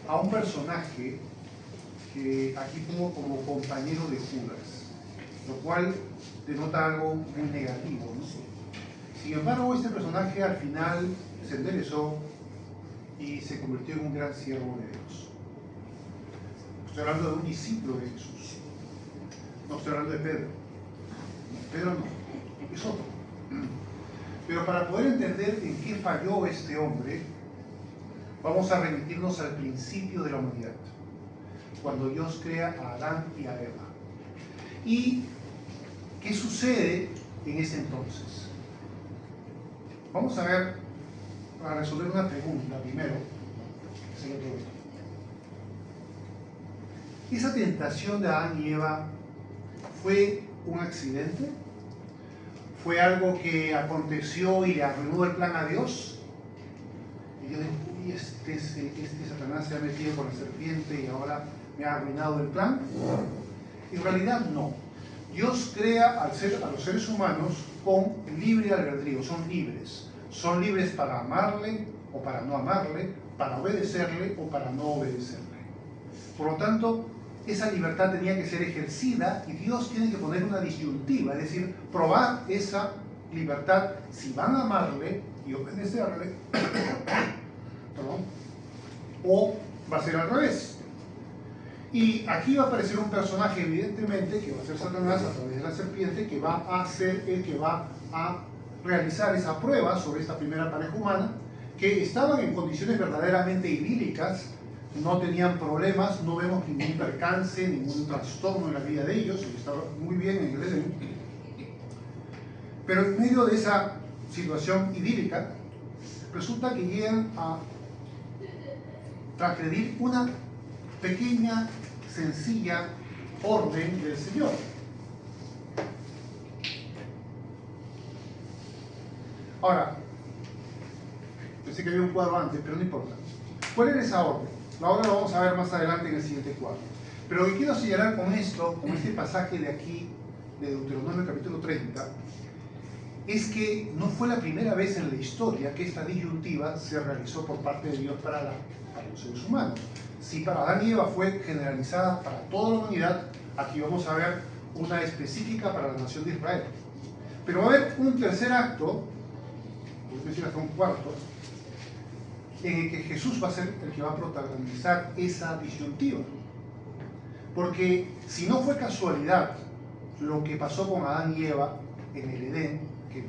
a un personaje que aquí pongo como compañero de Judas, lo cual denota algo muy negativo, ¿no? Sin embargo, este personaje al final se enderezó y se convirtió en un gran siervo de Dios. Estoy hablando de un discípulo de Jesús. No estoy hablando de Pedro. Pedro no, es otro. Pero para poder entender en qué falló este hombre, vamos a remitirnos al principio de la humanidad, cuando Dios crea a Adán y a Eva. ¿Y qué sucede en ese entonces? Vamos a ver, para resolver una pregunta primero, ¿esa tentación de Adán y Eva fue un accidente? ¿Fue algo que aconteció y le arruinó el plan a Dios? Y Dios dijo, uy, este Satanás se ha metido con la serpiente y ahora me ha arruinado el plan. En realidad no. Dios crea a los seres humanos con libre albedrío, son libres. Son libres para amarle o para no amarle, para obedecerle o para no obedecerle. Por lo tanto, esa libertad tenía que ser ejercida y Dios tiene que poner una disyuntiva, es decir, probar esa libertad si van a amarle y obedecerle, o va a ser al revés. Y aquí va a aparecer un personaje, evidentemente, que va a ser Satanás a través de la serpiente, que va a ser el que va a realizar esa prueba sobre esta primera pareja humana, que estaban en condiciones verdaderamente idílicas, no tenían problemas, no vemos ningún percance, ningún trastorno en la vida de ellos, estaban muy bien en el Edén. Pero en medio de esa situación idílica, resulta que llegan a transgredir una pequeña, sencilla orden del Señor. Ahora, pensé que había un cuadro antes, pero no importa. ¿Cuál era esa orden? La orden la vamos a ver más adelante en el siguiente cuadro. Pero lo que quiero señalar con esto, con este pasaje de aquí, de Deuteronomio capítulo 30, es que no fue la primera vez en la historia que esta disyuntiva se realizó por parte de Dios para los seres humanos. Si para Adán y Eva fue generalizada para toda la humanidad, aquí vamos a ver una específica para la nación de Israel. Pero va a haber un tercer acto, es decir, hasta un cuarto, en el que Jesús va a ser el que va a protagonizar esa disyuntiva. Porque si no fue casualidad lo que pasó con Adán y Eva en el Edén, que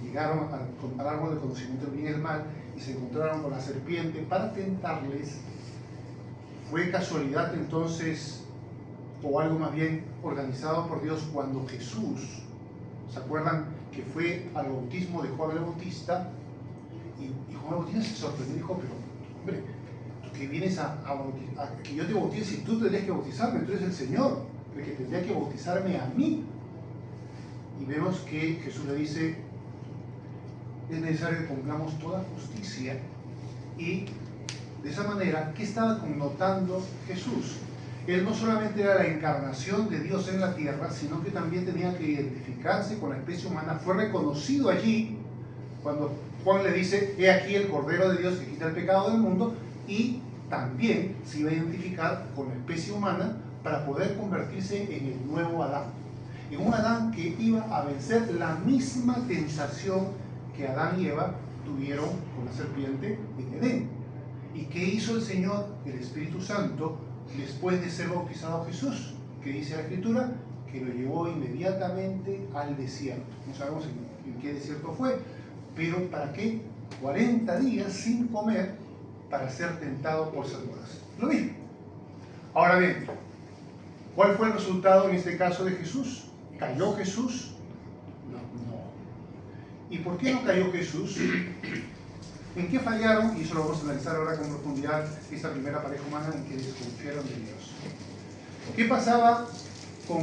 llegaron al árbol del conocimiento del bien y del mal y se encontraron con la serpiente para tentarles, ¿fue casualidad entonces, o algo más bien organizado por Dios, cuando Jesús, ¿se acuerdan que fue al bautismo de Juan el Bautista? Y Juan el Bautista se sorprendió y dijo, pero hombre, tú que vienes a que yo te bautice y tú tendrías que bautizarme, tú eres el Señor, el que tendría que bautizarme a mí. Y vemos que Jesús le dice, es necesario que cumplamos toda justicia. Y de esa manera, ¿qué estaba connotando Jesús? Él no solamente era la encarnación de Dios en la tierra, sino que también tenía que identificarse con la especie humana. Fue reconocido allí cuando Juan le dice, he aquí el Cordero de Dios que quita el pecado del mundo, y también se iba a identificar con la especie humana para poder convertirse en el nuevo Adán. En un Adán que iba a vencer la misma tentación que Adán y Eva tuvieron con la serpiente en Edén. ¿Y qué hizo el Señor, el Espíritu Santo, después de ser bautizado Jesús? Que dice la Escritura, que lo llevó inmediatamente al desierto. No sabemos en qué desierto fue, pero ¿para qué? 40 días sin comer para ser tentado por Satanás. Lo mismo. Ahora bien, ¿cuál fue el resultado en este caso de Jesús? ¿Cayó Jesús? No. ¿Y por qué no cayó Jesús? ¿En qué fallaron? Y eso lo vamos a analizar ahora con profundidad, esta primera pareja humana en que desconfiaron de Dios. ¿Qué pasaba con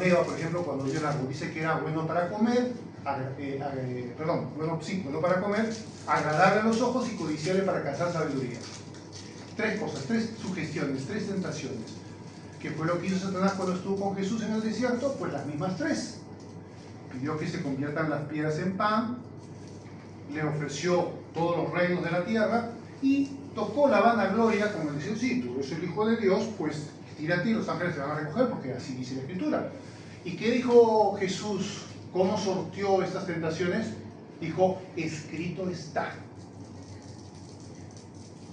Eva, por ejemplo, cuando Dios la dice que era bueno para comer, bueno para comer, agradable a los ojos y codiciable para alcanzar sabiduría? Tres cosas, tres sugestiones, tres tentaciones. ¿Qué fue lo que hizo Satanás cuando estuvo con Jesús en el desierto? Pues las mismas tres. Pidió que se conviertan las piedras en pan, le ofreció todos los reinos de la tierra y tocó la vanagloria como diciendo, sí, tú eres el Hijo de Dios, pues tírate y los ángeles te van a recoger, porque así dice la Escritura. ¿Y qué dijo Jesús? ¿Cómo sortió estas tentaciones? Dijo, escrito está.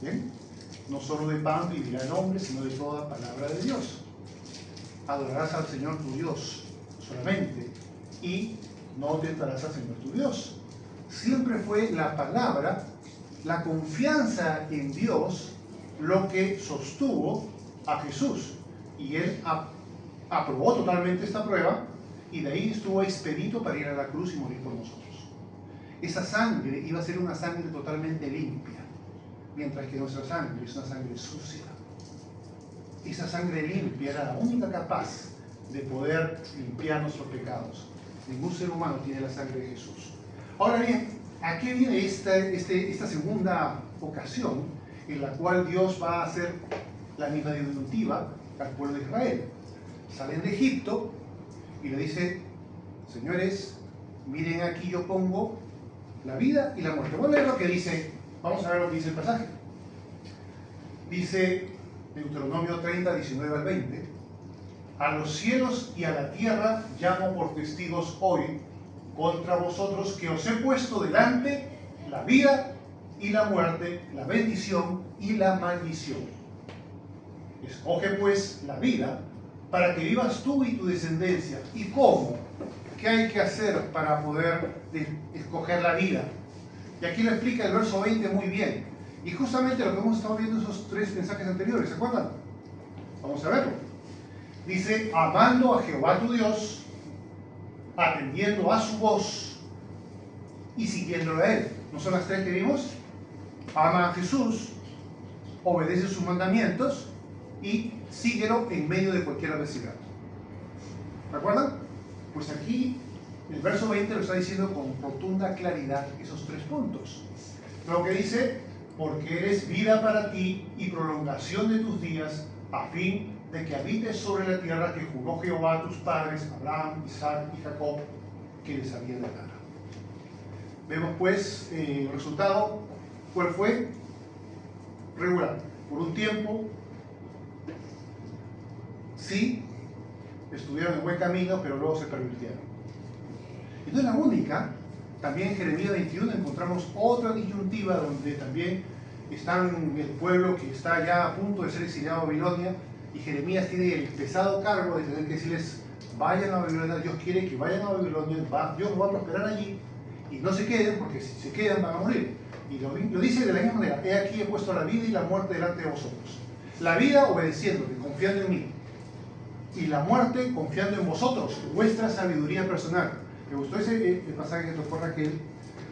¿Bien? No solo de pan vivirá el hombre, sino de toda palabra de Dios. Adorarás al Señor tu Dios solamente y no tentarás al Señor tu Dios. Siempre fue la palabra, la confianza en Dios, lo que sostuvo a Jesús. Y él aprobó totalmente esta prueba y de ahí estuvo expedito para ir a la cruz y morir por nosotros. Esa sangre iba a ser una sangre totalmente limpia, mientras que nuestra sangre es una sangre sucia. Esa sangre limpia era la única capaz de poder limpiar nuestros pecados. Ningún ser humano tiene la sangre de Jesús. Ahora bien, ¿a qué viene esta segunda ocasión en la cual Dios va a hacer la misma disyuntiva al pueblo de Israel? Salen de Egipto y le dice, señores, miren aquí yo pongo la vida y la muerte. Vamos a ver lo que dice, vamos a ver lo que dice el pasaje. Dice Deuteronomio 30, 19 al 20, a los cielos y a la tierra llamo por testigos hoy contra vosotros que os he puesto delante la vida y la muerte, la bendición y la maldición. Escoge pues la vida para que vivas tú y tu descendencia. ¿Y cómo? ¿Qué hay que hacer para poder escoger la vida? Y aquí lo explica el verso 20 muy bien. Y justamente lo que hemos estado viendo en esos tres mensajes anteriores, ¿se acuerdan? Vamos a verlo. Dice, amando a Jehová tu Dios, atendiendo a su voz y siguiéndolo a Él. ¿No son las tres que vimos? Ama a Jesús, obedece sus mandamientos y síguelo en medio de cualquier adversidad. ¿Recuerdan? Pues aquí el verso 20 lo está diciendo con rotunda claridad esos tres puntos. Lo que dice, porque eres vida para ti y prolongación de tus días, a fin de que habites sobre la tierra que juró Jehová a tus padres, Abraham, Isaac y Jacob, que les había de dar. Vemos pues el resultado. ¿Cuál fue? Regular. Por un tiempo, sí, estuvieron en buen camino, pero luego se pervirtieron. Y no es la única. También en Jeremías 21 encontramos otra disyuntiva donde también están el pueblo que está ya a punto de ser exiliado a Babilonia, y Jeremías tiene el pesado cargo de tener que decirles, vayan a Babilonia, Dios quiere que vayan a Babilonia, Dios los va a prosperar allí, y no se queden, porque si se quedan van a morir. Y lo dice de la misma manera, he aquí he puesto la vida y la muerte delante de vosotros. La vida obedeciéndome, confiando en mí, y la muerte confiando en vosotros, vuestra sabiduría personal. Me gustó el pasaje que tocó Raquel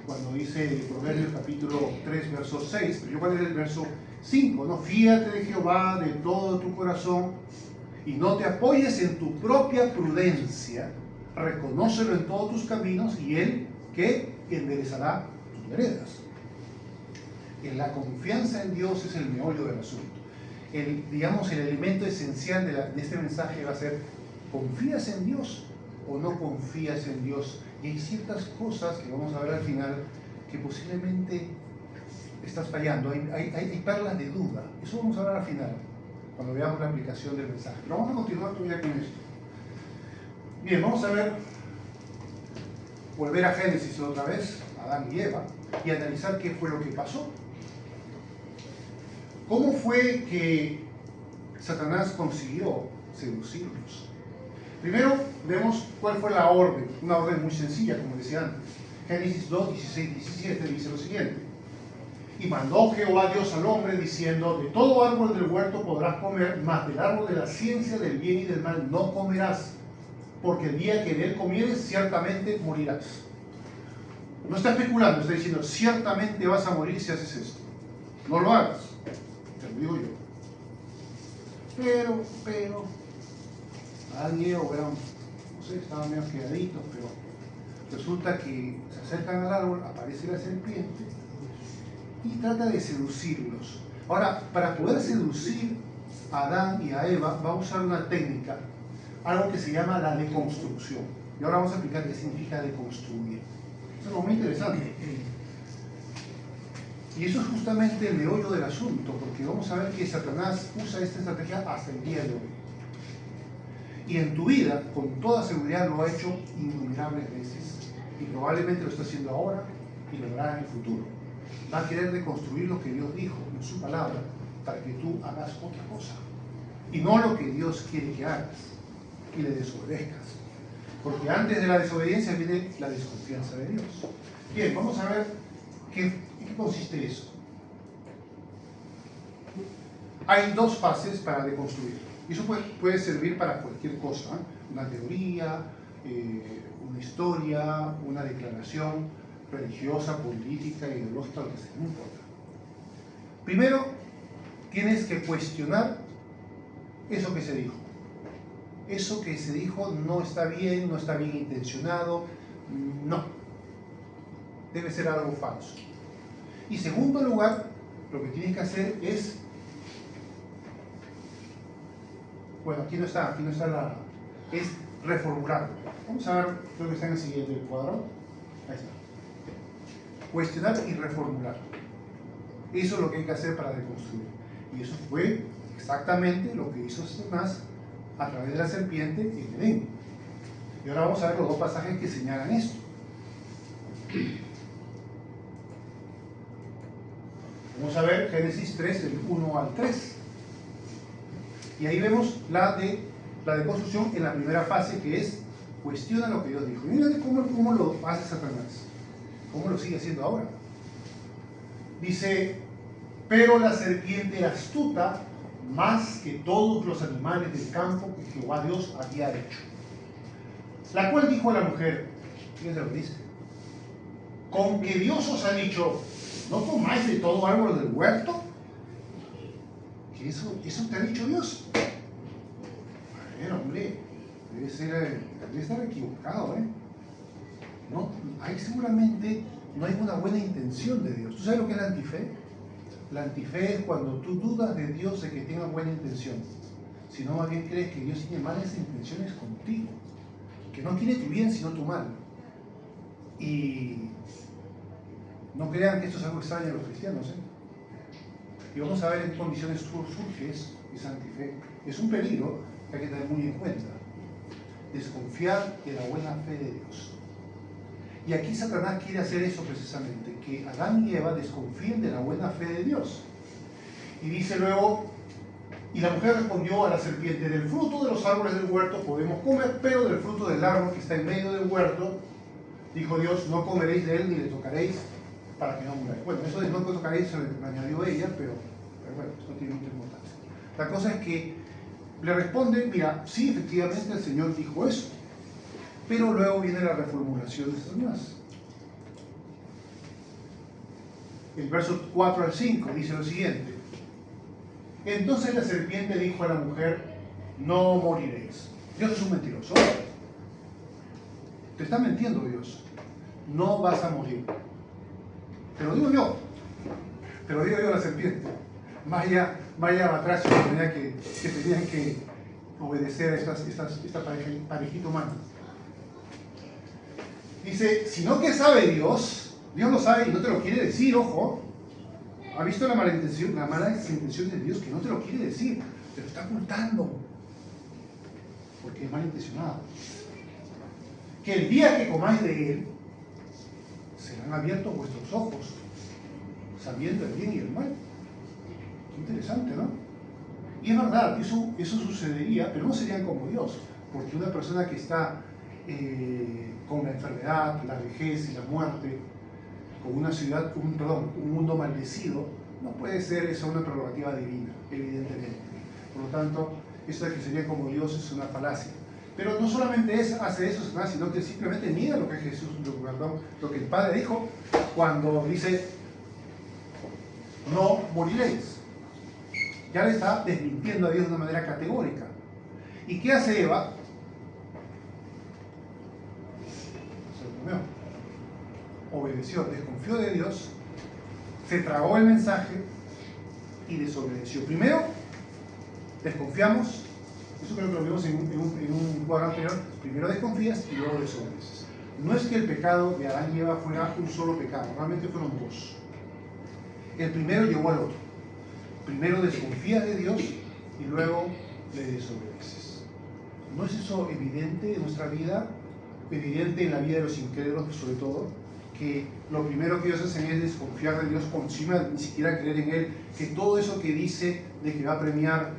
cuando dice Proverbios capítulo 3, verso 6, pero yo voy a leer el verso 5, ¿no? Fíate de Jehová de todo tu corazón y no te apoyes en tu propia prudencia, reconócelo en todos tus caminos y Él que enderezará tus veredas. La confianza en Dios es el meollo del asunto. El elemento esencial de este mensaje va a ser, ¿confías en Dios o no confías en Dios? Y hay ciertas cosas que vamos a ver al final que posiblemente estás fallando. Hay perlas de duda. Eso vamos a ver al final, cuando veamos la aplicación del mensaje. Pero vamos a continuar todavía con esto. Bien, vamos a volver a Génesis otra vez, Adán y Eva, y analizar qué fue lo que pasó. ¿Cómo fue que Satanás consiguió seducirlos? Primero vemos cuál fue la orden, una orden muy sencilla, como decía antes. Génesis 2, 16, 17 dice lo siguiente. Y mandó Jehová Dios al hombre diciendo, de todo árbol del huerto podrás comer, mas del árbol de la ciencia del bien y del mal no comerás, porque el día que de él comieres ciertamente morirás. No está especulando, está diciendo, ciertamente vas a morir si haces esto. No lo hagas, te lo digo yo. Pero, Adán y Eva eran, no sé, estaban medio quedaditos, pero resulta que se acercan al árbol, aparece la serpiente y trata de seducirlos. Ahora, para poder seducir a Adán y a Eva, va a usar una técnica, algo que se llama la deconstrucción. Y ahora vamos a explicar qué significa deconstruir. Es algo muy interesante. Y eso es justamente el meollo del asunto, porque vamos a ver que Satanás usa esta estrategia hasta el día de hoy. Y en tu vida, con toda seguridad, lo ha hecho innumerables veces. Y probablemente lo está haciendo ahora y lo hará en el futuro. Va a querer reconstruir lo que Dios dijo en su palabra para que tú hagas otra cosa. Y no lo que Dios quiere que hagas y le desobedezcas. Porque antes de la desobediencia viene la desconfianza de Dios. Bien, vamos a ver en qué consiste eso. Hay dos fases para deconstruir. Y eso puede servir para cualquier cosa, ¿eh? Una teoría, una historia, una declaración religiosa, política, ideológica, lo que sea, no importa. Primero, tienes que cuestionar eso que se dijo. Eso que se dijo no está bien intencionado, no. Debe ser algo falso. Y segundo lugar, lo que tienes que hacer es, bueno, aquí no está es reformularlo. Vamos a ver, creo que está en el siguiente cuadro. Ahí está. Cuestionar y reformular. Eso es lo que hay que hacer para reconstruir. Y eso fue exactamente lo que hizo Satanás a través de la serpiente en Edén. Y ahora vamos a ver los dos pasajes que señalan esto. Vamos a ver Génesis 3, del 1 al 3. Y ahí vemos la deconstrucción en la primera fase, que es cuestiona lo que Dios dijo. Y mira cómo lo hace Satanás. Cómo lo sigue haciendo ahora. Dice, pero la serpiente era astuta más que todos los animales del campo que Jehová Dios había hecho. La cual dijo a la mujer, fíjense lo que dice, con que Dios os ha dicho, no comáis de todo árbol del huerto. ¿Que eso te ha dicho Dios? A ver, hombre, debe estar equivocado, ¿eh? No, ahí seguramente no hay una buena intención de Dios. ¿Tú sabes lo que es la antife? La antife es cuando tú dudas de Dios de que tenga buena intención, sino más bien crees que Dios tiene malas intenciones contigo, que no quiere tu bien sino tu mal. Y no crean que esto es algo extraño a los cristianos, ¿eh? Y vamos a ver en qué condiciones surge esa antife. Es un peligro que hay que tener muy en cuenta. Desconfiar de la buena fe de Dios. Y aquí Satanás quiere hacer eso precisamente, que Adán y Eva desconfíen de la buena fe de Dios. Y dice luego, y la mujer respondió a la serpiente, del fruto de los árboles del huerto podemos comer, pero del fruto del árbol que está en medio del huerto, dijo Dios, no comeréis de él ni le tocaréis para que no muráis. Bueno, eso de no tocaréis se lo añadió ella, pero bueno, esto tiene mucha importancia. La cosa es que le responde, mira, sí, efectivamente el Señor dijo eso. Pero luego viene la reformulación de Satanás. El verso 4 al 5 dice lo siguiente. Entonces la serpiente dijo a la mujer, no moriréis. Dios es un mentiroso. Te está mintiendo Dios. No vas a morir. Te lo digo yo. Te lo digo yo a la serpiente. Vaya batracio que tenían que obedecer a esta parejita humana. Dice, sino que sabe Dios lo sabe y no te lo quiere decir, ojo. ¿Ha visto la mala intención de Dios que no te lo quiere decir? Te lo está ocultando. Porque es malintencionado. Que el día que comáis de él, serán abiertos vuestros ojos, sabiendo el bien y el mal. Qué interesante, ¿no? Y es verdad, eso sucedería, pero no serían como Dios. Porque una persona que está con la enfermedad, la vejez y la muerte, con un mundo maldecido, no puede ser esa una prerrogativa divina, evidentemente. Por lo tanto, eso de que sería como Dios es una falacia. Pero no solamente hace eso, sino que simplemente niega lo que Jesús, lo que el Padre dijo cuando dice, no moriréis. Ya le está desmintiendo a Dios de una manera categórica. ¿Y qué hace Eva? Obedeció, desconfió de Dios, se tragó el mensaje y desobedeció. Primero, desconfiamos, eso creo que lo vimos en un cuadro anterior, primero desconfías y luego desobedeces. No es que el pecado de Adán y Eva fuera un solo pecado, realmente fueron dos. El primero llevó al otro. Primero desconfías de Dios y luego le desobedeces. ¿No es eso evidente en nuestra vida? Evidente en la vida de los incrédulos, sobre todo, que lo primero que ellos hacen es desconfiar de Dios por encima de ni siquiera creer en Él, que todo eso que dice de que va a premiar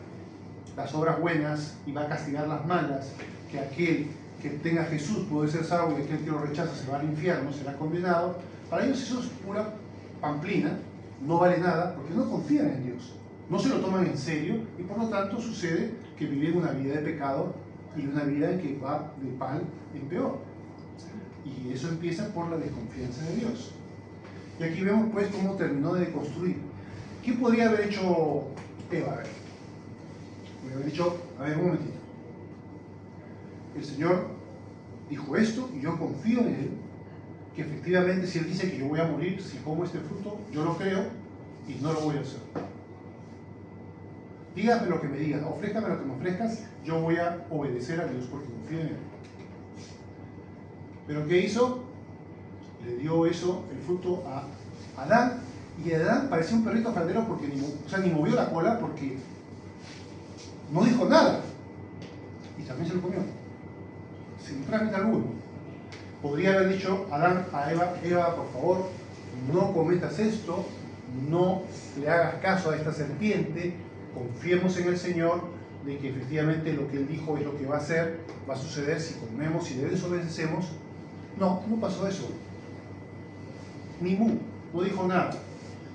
las obras buenas y va a castigar las malas, que aquel que tenga a Jesús puede ser salvo y aquel que lo rechaza se va al infierno, será condenado, para ellos eso es pura pamplina, no vale nada, porque no confían en Dios, no se lo toman en serio y por lo tanto sucede que viven una vida de pecado y una vida en que va de mal en peor. Y eso empieza por la desconfianza de Dios. Y aquí vemos pues cómo terminó de construir. ¿Qué podría haber hecho Eva? A ver. Podría haber dicho, a ver, un momentito. El Señor dijo esto y yo confío en Él, que efectivamente si Él dice que yo voy a morir si como este fruto, yo lo creo y no lo voy a hacer. Dígame lo que me digas, ofrézcame lo que me ofrezcas, yo voy a obedecer a Dios porque confío en Él. ¿Pero qué hizo? Le dio eso, el fruto a Adán, y Adán parecía un perrito faldero porque ni movió la cola porque no dijo nada. Y también se lo comió, sin trámite alguno. Podría haber dicho Adán a Eva, Eva, por favor, no cometas esto, no le hagas caso a esta serpiente, confiemos en el Señor, de que efectivamente lo que Él dijo es lo que va a hacer, va a suceder si comemos y si desobedecemos. No, no pasó eso. Ni mu, no dijo nada.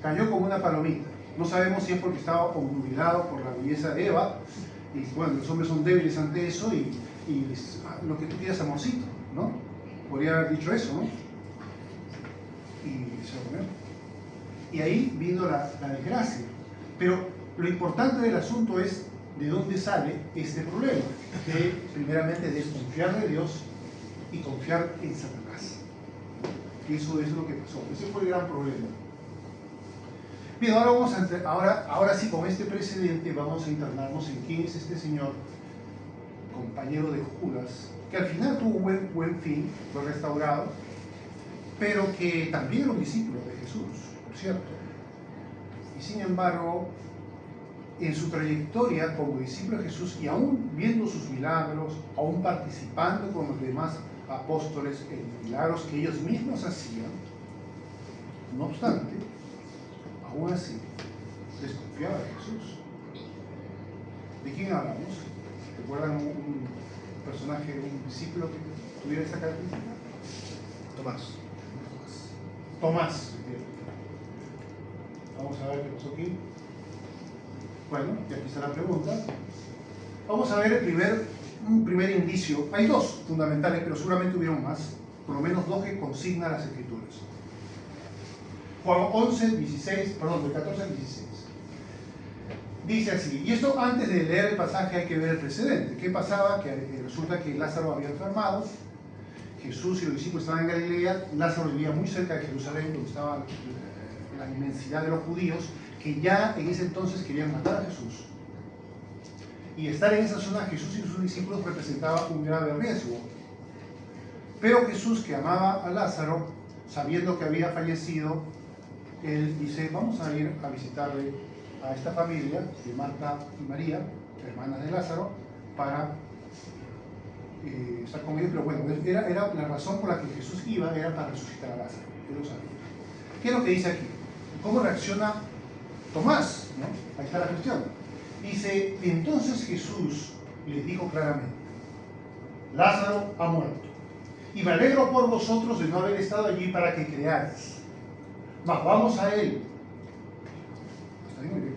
Cayó como una palomita. No sabemos si es porque estaba obnubilado por la belleza de Eva. Y bueno, los hombres son débiles ante eso y lo que tú quieras, amorcito, ¿no? Podría haber dicho eso, ¿no? Y se lo comió. Y ahí vino la desgracia. Pero lo importante del asunto es de dónde sale este problema. De, primeramente, desconfiar de Dios y confiar en Satanás. Eso es lo que pasó. Ese fue el gran problema. Bien, ahora sí, con este precedente vamos a internarnos en quién es este señor, compañero de Judas, que al final tuvo un buen fin, fue restaurado, pero que también era un discípulo de Jesús, por cierto. Y sin embargo, en su trayectoria como discípulo de Jesús y aún viendo sus milagros, aún participando con los demás apóstoles en milagros que ellos mismos hacían, no obstante, aún así desconfiaba de Jesús. ¿De quién hablamos? ¿Recuerdan un personaje, un discípulo que tuviera esa característica? Tomás. Vamos a ver qué pasó aquí. Bueno, y aquí está la pregunta. Vamos a ver un primer indicio. Hay dos fundamentales, pero seguramente hubieron más. Por lo menos dos que consignan las Escrituras. Juan 11, 16, perdón, del 14 al 16. Dice así, y esto antes de leer el pasaje hay que ver el precedente. ¿Qué pasaba? Que resulta que Lázaro había enfermado, Jesús y los discípulos estaban en Galilea, Lázaro vivía muy cerca de Jerusalén, donde estaba la inmensidad de los judíos, que ya en ese entonces querían matar a Jesús. Y estar en esa zona, Jesús y sus discípulos representaba un grave riesgo. Pero Jesús, que amaba a Lázaro, sabiendo que había fallecido, él dice, vamos a ir a visitarle a esta familia de Marta y María, hermanas de Lázaro, para estar con ellos. Pero bueno, era la razón por la que Jesús iba, era para resucitar a Lázaro. Él lo sabía. ¿Qué es lo que dice aquí? ¿Cómo reacciona Tomás? ¿No? Ahí está la cuestión. Dice, entonces Jesús les dijo claramente, Lázaro ha muerto, y me alegro por vosotros de no haber estado allí para que creáis. Mas vamos a él. Está muy bien.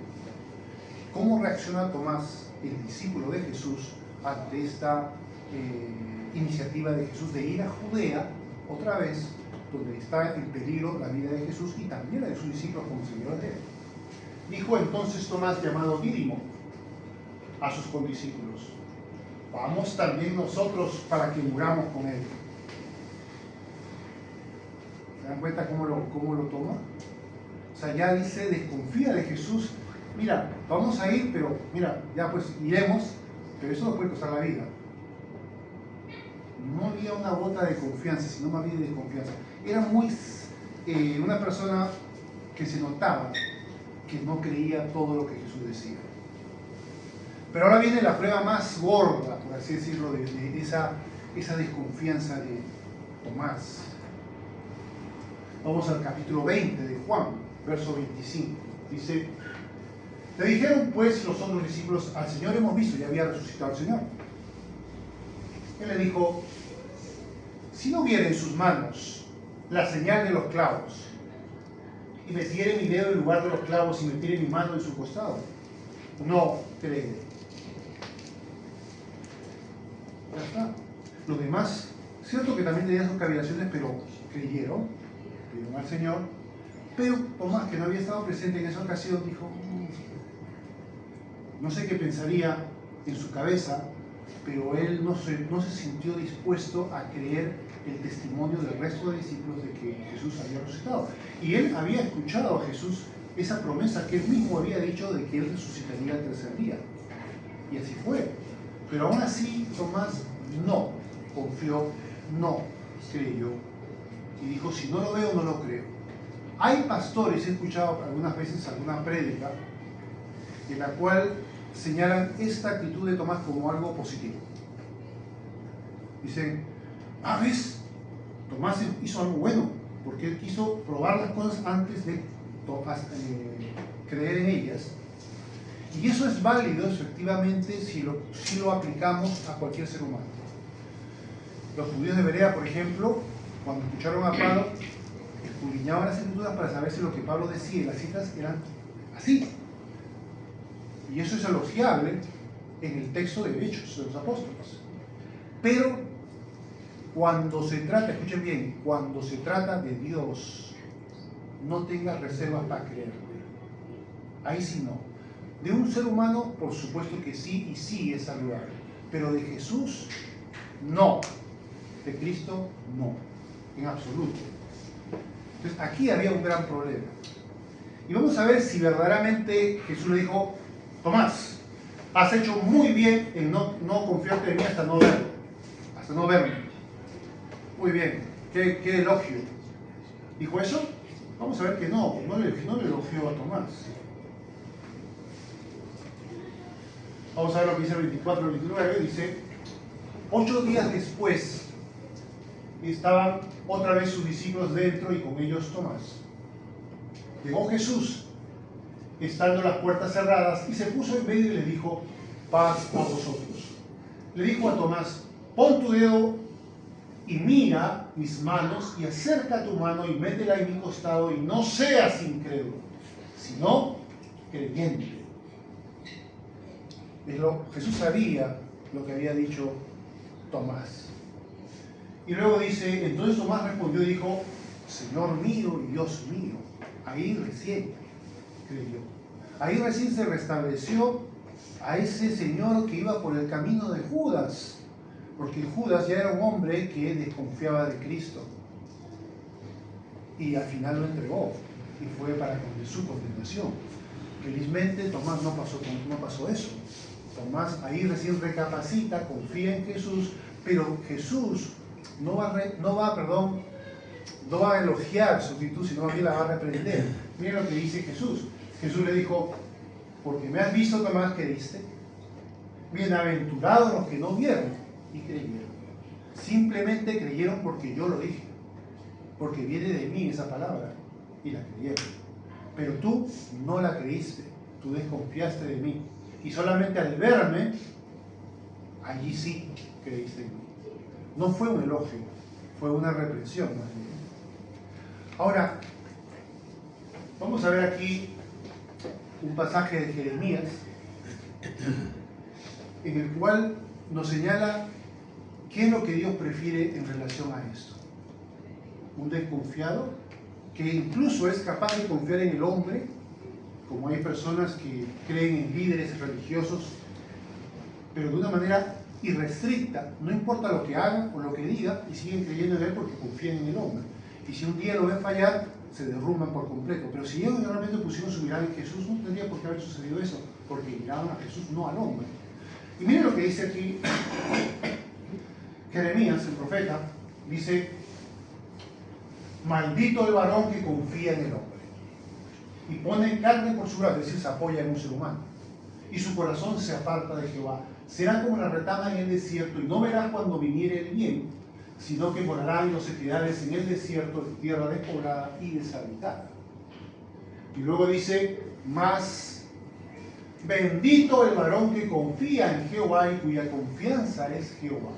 ¿Cómo reacciona Tomás, el discípulo de Jesús, ante esta iniciativa de Jesús de ir a Judea, otra vez, donde está en peligro la vida de Jesús y también la de sus discípulos como seguidores de él? Dijo entonces Tomás, llamado Dídimo, a sus condiscípulos, vamos también nosotros para que muramos con él. ¿Se dan cuenta cómo lo toma? O sea, ya dice, desconfía de Jesús. Mira, vamos a ir, pero mira, ya pues iremos, pero eso nos puede costar la vida. No había una gota de confianza, sino más bien de desconfianza. Era una persona que se notaba que no creía todo lo que Jesús decía. Pero ahora viene la prueba más gorda, por así decirlo, de esa desconfianza de Tomás. Vamos al capítulo 20 de Juan, verso 25. Dice: le dijeron pues los otros discípulos: al Señor hemos visto, ya había resucitado al Señor. Él le dijo: si no viera en sus manos la señal de los clavos, y metiere mi dedo en lugar de los clavos y metiere mi mano en su costado, no creeré. Ya está. Los demás, cierto que también tenían sus cavilaciones, pero creyeron al Señor. Pero Tomás, que no había estado presente en esa ocasión, dijo: no sé qué pensaría en su cabeza, pero él no se sintió dispuesto a creer el testimonio del resto de discípulos de que Jesús había resucitado. Y él había escuchado a Jesús esa promesa que él mismo había dicho de que él resucitaría al tercer día. Y así fue. Pero aún así Tomás no confió, no creyó. Y dijo: si no lo veo, no lo creo. Hay pastores, he escuchado algunas veces alguna prédica, en la cual señalan esta actitud de Tomás como algo positivo. Dicen: ¿ves? Tomás hizo algo bueno, porque él quiso probar las cosas antes de creer en ellas. Y eso es válido, efectivamente, si lo aplicamos a cualquier ser humano. Los judíos de Berea, por ejemplo, cuando escucharon a Pablo, escudriñaban las escrituras para saber si lo que Pablo decía y las citas eran así. Y eso es elogiable en el texto de Hechos de los Apóstoles. Pero cuando se trata, escuchen bien, cuando se trata de Dios, no tengas reservas para creerle. Ahí sí no. De un ser humano, por supuesto que sí, y sí es saludable. Pero de Jesús, no. De Cristo, no. En absoluto. Entonces, aquí había un gran problema. Y vamos a ver si verdaderamente Jesús le dijo: Tomás, has hecho muy bien en no confiarte en mí hasta no verlo. Hasta no verme. Muy bien. Qué elogio. ¿Dijo eso? Vamos a ver que no le elogió a Tomás. Vamos a ver lo que dice el 24 y 29. Dice: 8 días después estaban otra vez sus discípulos dentro y con ellos Tomás. Llegó Jesús, estando las puertas cerradas, y se puso en medio y le dijo: paz a vosotros. Le dijo a Tomás: pon tu dedo y mira mis manos, y acerca tu mano y métela en mi costado, y no seas incrédulo, sino creyente. Jesús sabía lo que había dicho Tomás. Y luego dice: entonces Tomás respondió y dijo: Señor mío y Dios mío. Ahí recién creyó. Ahí recién se restableció a ese Señor que iba por el camino de Judas. Porque Judas ya era un hombre que desconfiaba de Cristo. Y al final lo entregó. Y fue para su condenación. Felizmente Tomás no pasó eso. Tomás ahí recién recapacita, confía en Jesús, pero Jesús no va a elogiar su actitud, sino que la va a reprender. Miren lo que dice Jesús. Jesús le dijo: porque me has visto, Tomás, creíste. Bienaventurados los que no vieron y creyeron. Simplemente creyeron porque yo lo dije, porque viene de mí esa palabra, y la creyeron. Pero tú no la creíste, tú desconfiaste de mí, y solamente al verme, allí sí creíste en mí. No fue un elogio, fue una reprensión más bien. Ahora, vamos a ver aquí un pasaje de Jeremías, en el cual nos señala qué es lo que Dios prefiere en relación a esto. Un desconfiado que incluso es capaz de confiar en el hombre, como hay personas que creen en líderes religiosos, pero de una manera irrestricta, no importa lo que haga o lo que diga, y siguen creyendo en él porque confían en el hombre. Y si un día lo ven fallar, se derrumban por completo. Pero si ellos realmente pusieron su mirada en Jesús, no tendría por qué haber sucedido eso, porque miraban a Jesús, no al hombre. Y miren lo que dice aquí Jeremías, el profeta, dice: maldito el varón que confía en el hombre y pone carne por su brazo, es decir, se apoya en un ser humano, y su corazón se aparta de Jehová. Será como la retama en el desierto, y no verá cuando viniere el bien, sino que morará en los sequedales en el desierto, de tierra despoblada y deshabitada. Y luego dice, más bendito el varón que confía en Jehová y cuya confianza es Jehová,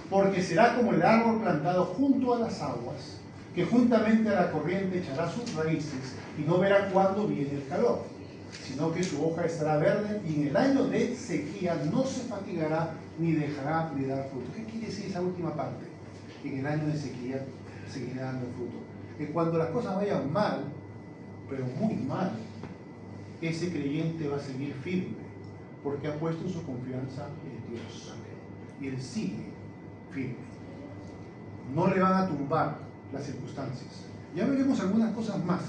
porque será como el árbol plantado junto a las aguas, que juntamente a la corriente echará sus raíces y no verá cuándo viene el calor, sino que su hoja estará verde y en el año de sequía no se fatigará ni dejará de dar fruto. ¿Qué quiere decir esa última parte? En el año de sequía seguirá dando fruto. Que cuando las cosas vayan mal, pero muy mal, ese creyente va a seguir firme, porque ha puesto su confianza en Dios. Y él sigue firme. No le van a tumbar las circunstancias. Ya veremos algunas cosas más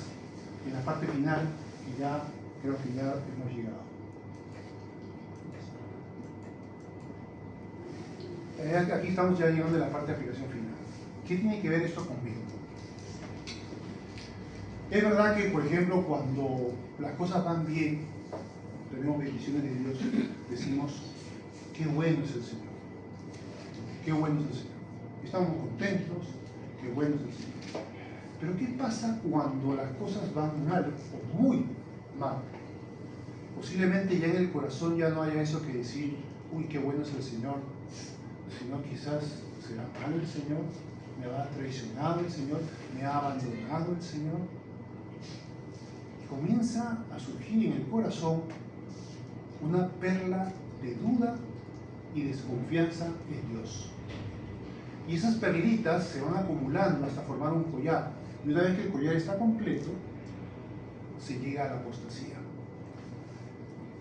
en la parte final, que ya creo que ya hemos llegado. Aquí estamos ya llegando a la parte de aplicación final. ¿Qué tiene que ver esto conmigo? Es verdad que, por ejemplo, cuando las cosas van bien, tenemos bendiciones de Dios, decimos, qué bueno es el Señor. Qué bueno es el Señor. Estamos contentos, qué bueno es el Señor. Pero ¿qué pasa cuando las cosas van mal o muy mal? Posiblemente ya en el corazón ya no haya eso que decir, uy, qué bueno es el Señor, sino quizás será mal el Señor, me ha traicionado el Señor, me ha abandonado el Señor. Comienza a surgir en el corazón una perla de duda y desconfianza en Dios. Y esas perlitas se van acumulando hasta formar un collar. Y una vez que el collar está completo, se llega a la apostasía.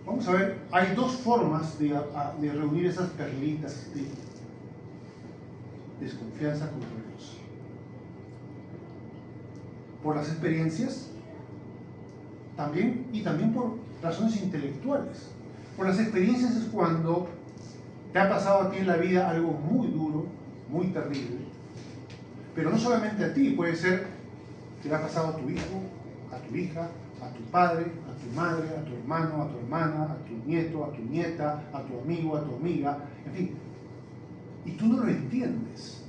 Vamos a ver, hay dos formas de reunir esas perlitas de desconfianza contra Dios. Por las experiencias, también, y también por razones intelectuales. Por las experiencias es cuando te ha pasado a ti en la vida algo muy duro, muy terrible, pero no solamente a ti, puede ser que le ha pasado a tu hijo, a tu hija, a tu padre, a tu madre, a tu hermano, a tu hermana, a tu nieto, a tu nieta, a tu amigo, a tu amiga, en fin. Y tú no lo entiendes.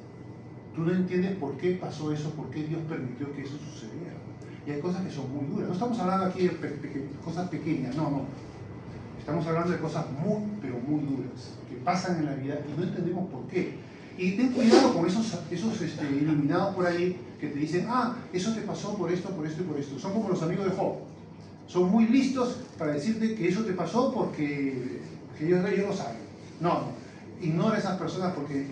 Tú no entiendes por qué pasó eso, por qué Dios permitió que eso sucediera. Y hay cosas que son muy duras. No estamos hablando aquí de cosas pequeñas, no. Estamos hablando de cosas muy, pero muy duras, que pasan en la vida y no entendemos por qué. Y ten cuidado con esos iluminados por ahí que te dicen, eso te pasó por esto, por esto y por esto. Son como los amigos de Job. Son muy listos para decirte que eso te pasó porque ellos lo saben. No, ignora a esas personas porque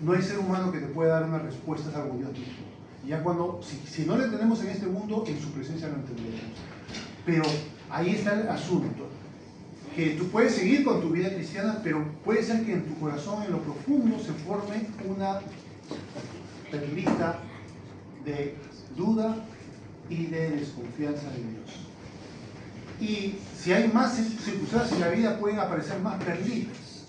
no hay ser humano que te pueda dar una respuesta a algo Dios mismo. Y ya cuando, si no lo entendemos en este mundo, en su presencia lo entenderemos. Pero ahí está el asunto. Que tú puedes seguir con tu vida cristiana, pero puede ser que en tu corazón, en lo profundo, se forme una perlita de duda y de desconfianza de Dios. Y si hay más circunstancias en la vida, pueden aparecer más perlitas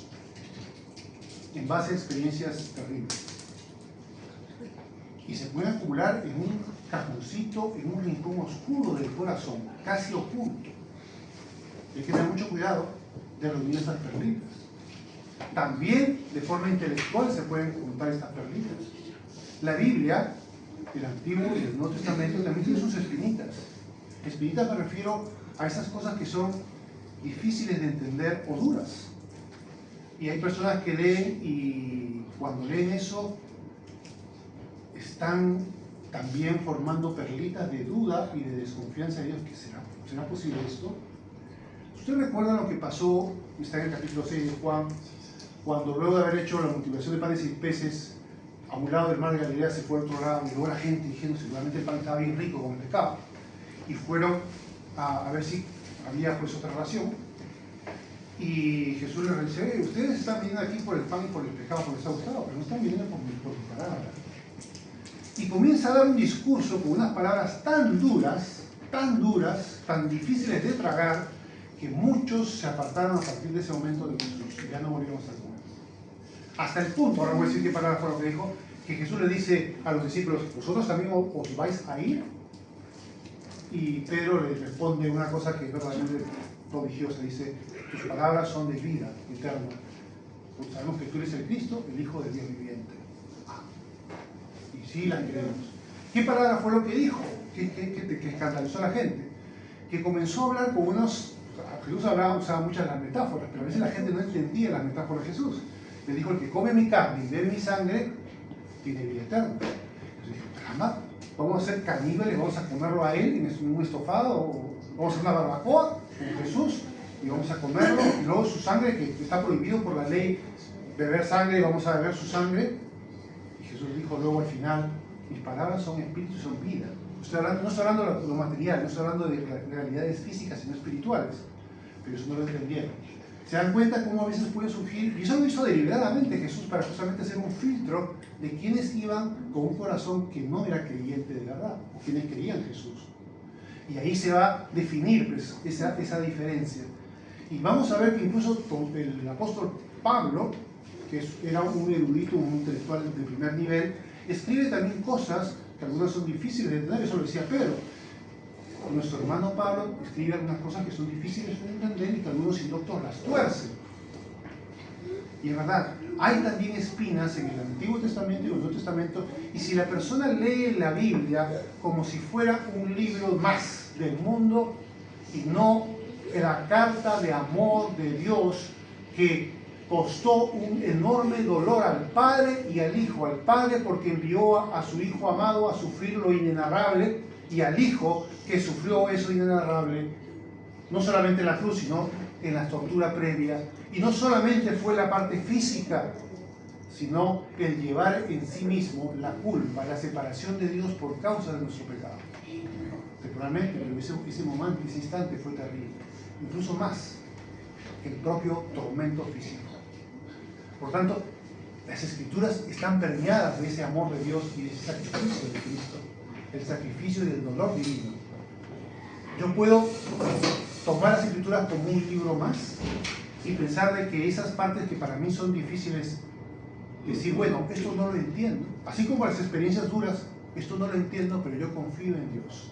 en base a experiencias terribles. Y se pueden acumular en un cajoncito, en un rincón oscuro del corazón, casi oculto. Hay que tener mucho cuidado de reunir estas perlitas. También de forma intelectual se pueden juntar estas perlitas. La Biblia, el Antiguo y el Nuevo Testamento, también tiene sus espinitas. Espinitas me refiero a esas cosas que son difíciles de entender o duras. Y hay personas que leen y cuando leen eso están también formando perlitas de duda y de desconfianza de Dios. ¿Qué será? ¿Será posible esto? ¿Ustedes recuerdan lo que pasó, está en el capítulo 6 de Juan, cuando luego de haber hecho la multiplicación de panes y peces, a un lado del mar de Galilea se fue a otro lado y luego la gente diciendo seguramente el pan estaba bien rico con el pescado? Y fueron a ver si había pues otra relación. Y Jesús les dice, ustedes están viniendo aquí por el pan y por el pescado porque les ha gustado, pero no están viniendo por mi palabra. Y comienza a dar un discurso con unas palabras tan duras, tan difíciles de tragar, que muchos se apartaron a partir de ese momento de Jesús y ya no volvieron a estar con él. Hasta el punto, ahora voy a decir qué palabra fue lo que dijo, que Jesús le dice a los discípulos, ¿vosotros también os vais a ir? Y Pedro le responde una cosa que es verdaderamente prodigiosa. Dice, tus palabras son de vida eterna. Pues sabemos que tú eres el Cristo, el Hijo de Dios viviente. Y sí las creemos. ¿Qué palabra fue lo que dijo? Que escandalizó a la gente. Que comenzó a hablar con unos... Jesús usaba muchas las metáforas, pero a veces la gente no entendía las metáforas de Jesús. Le dijo, el que come mi carne y bebe mi sangre, tiene vida eterna. Entonces dijo, caramba, vamos a ser caníbales, vamos a comerlo a él en un estofado, o vamos a hacer una barbacoa con Jesús y vamos a comerlo, y luego su sangre, que está prohibido por la ley beber sangre, vamos a beber su sangre. Y Jesús dijo luego al final, mis palabras son espíritu y son vida. No estoy hablando de lo material, no estoy hablando de realidades físicas, sino espirituales. Pero eso no lo entendieron. ¿Se dan cuenta cómo a veces puede surgir? Y eso lo hizo deliberadamente Jesús para justamente hacer un filtro de quienes iban con un corazón que no era creyente de verdad, o quienes creían en Jesús. Y ahí se va a definir pues, esa diferencia. Y vamos a ver que incluso el apóstol Pablo, que era un erudito, un intelectual de primer nivel, escribe también cosas que algunas son difíciles de entender, eso lo decía Pedro. Nuestro hermano Pablo escribe algunas cosas que son difíciles de entender y que algunos indoctos las tuercen. Y es verdad, hay también espinas en el Antiguo Testamento y en el Nuevo Testamento, y si la persona lee la Biblia como si fuera un libro más del mundo y no la carta de amor de Dios que costó un enorme dolor al Padre y al Hijo, al Padre porque envió a su Hijo amado a sufrir lo inenarrable, y al Hijo que sufrió eso inenarrable, no solamente en la cruz, sino en la tortura previa. Y no solamente fue la parte física, sino el llevar en sí mismo la culpa, la separación de Dios por causa de nuestro pecado. Temporalmente, pero ese momento, ese instante fue terrible. Incluso más que el propio tormento físico. Por tanto, las Escrituras están permeadas de ese amor de Dios y de ese sacrificio de Cristo. El sacrificio y el dolor divino. Yo puedo tomar las Escrituras como un libro más y pensar de que esas partes que para mí son difíciles, decir, bueno, esto no lo entiendo. Así como las experiencias duras, esto no lo entiendo, pero yo confío en Dios.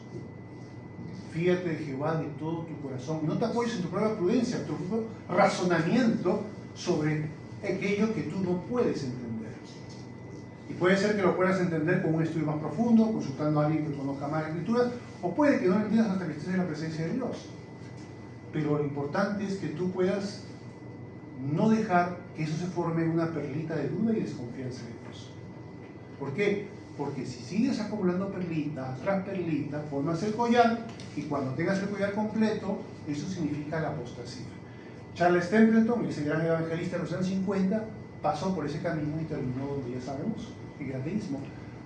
Fíjate de Jehová de todo tu corazón. No te apoyes en tu propia prudencia, en tu propio razonamiento sobre aquello que tú no puedes entender. Y puede ser que lo puedas entender con un estudio más profundo, consultando a alguien que conozca más las Escrituras, o puede que no lo entiendas hasta que estés en la presencia de Dios. Pero lo importante es que tú puedas no dejar que eso se forme en una perlita de duda y desconfianza de Dios. ¿Por qué? Porque si sigues acumulando perlita tras perlita, formas el collar, y cuando tengas el collar completo, eso significa la apostasía. Charles Templeton, ese gran evangelista de los años 50, pasó por ese camino y terminó donde ya sabemos, el ateísmo.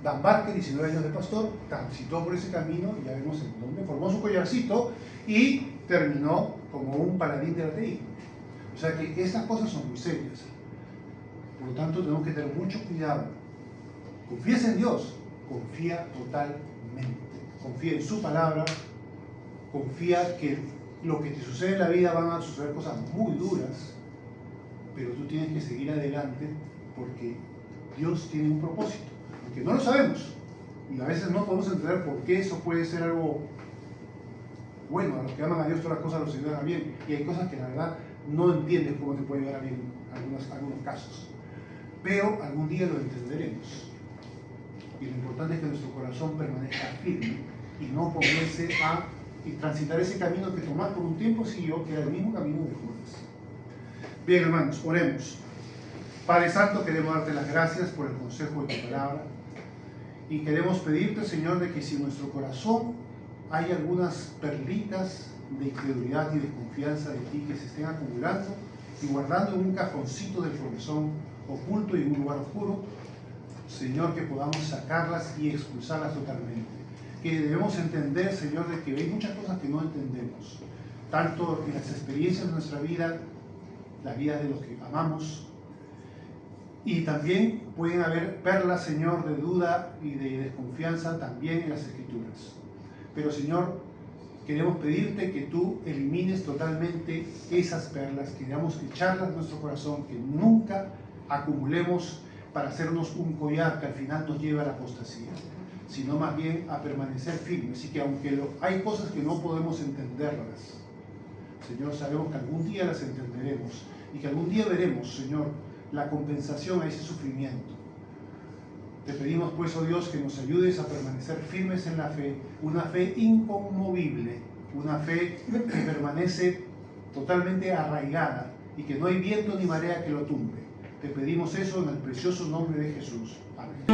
Dan Barker, 19 años de pastor, transitó por ese camino y ya vemos en dónde formó su collarcito y terminó como un paladín del ateísmo. O sea que estas cosas son muy serias. Por lo tanto, tenemos que tener mucho cuidado. Confías en Dios, confía totalmente. Confía en su palabra, confía que lo que te sucede en la vida van a suceder cosas muy duras, pero tú tienes que seguir adelante porque Dios tiene un propósito, aunque no lo sabemos y a veces no podemos entender por qué eso puede ser algo bueno. A los que aman a Dios todas las cosas los ayudan a bien, y hay cosas que la verdad no entiendes cómo te puede llevar a bien en algunos casos, pero algún día lo entenderemos. Y lo importante es que nuestro corazón permanezca firme y no ponerse a transitar ese camino que Tomás por un tiempo siguió, que era el mismo camino de Judas. Bien, hermanos, oremos. Padre Santo, queremos darte las gracias por el consejo de tu palabra y queremos pedirte, Señor, de que si en nuestro corazón hay algunas perlitas de incredulidad y desconfianza de ti que se estén acumulando y guardando en un cajoncito del corazón oculto y en un lugar oscuro, Señor, que podamos sacarlas y expulsarlas totalmente. Que debemos entender, Señor, de que hay muchas cosas que no entendemos, tanto en las experiencias de nuestra vida, la vida de los que amamos, y también pueden haber perlas, Señor, de duda y de desconfianza también en las Escrituras. Pero, Señor, queremos pedirte que tú elimines totalmente esas perlas, que queramos echarlas en nuestro corazón, que nunca acumulemos para hacernos un collar que al final nos lleve a la apostasía. sino más bien a permanecer firmes. Y que aunque hay cosas que no podemos entenderlas, Señor, sabemos que algún día las entenderemos y que algún día veremos, Señor, la compensación a ese sufrimiento. Te pedimos pues, oh Dios, que nos ayudes a permanecer firmes en la fe, una fe inconmovible, una fe que permanece totalmente arraigada y que no hay viento ni marea que lo tumbe. Te pedimos eso en el precioso nombre de Jesús. Amén.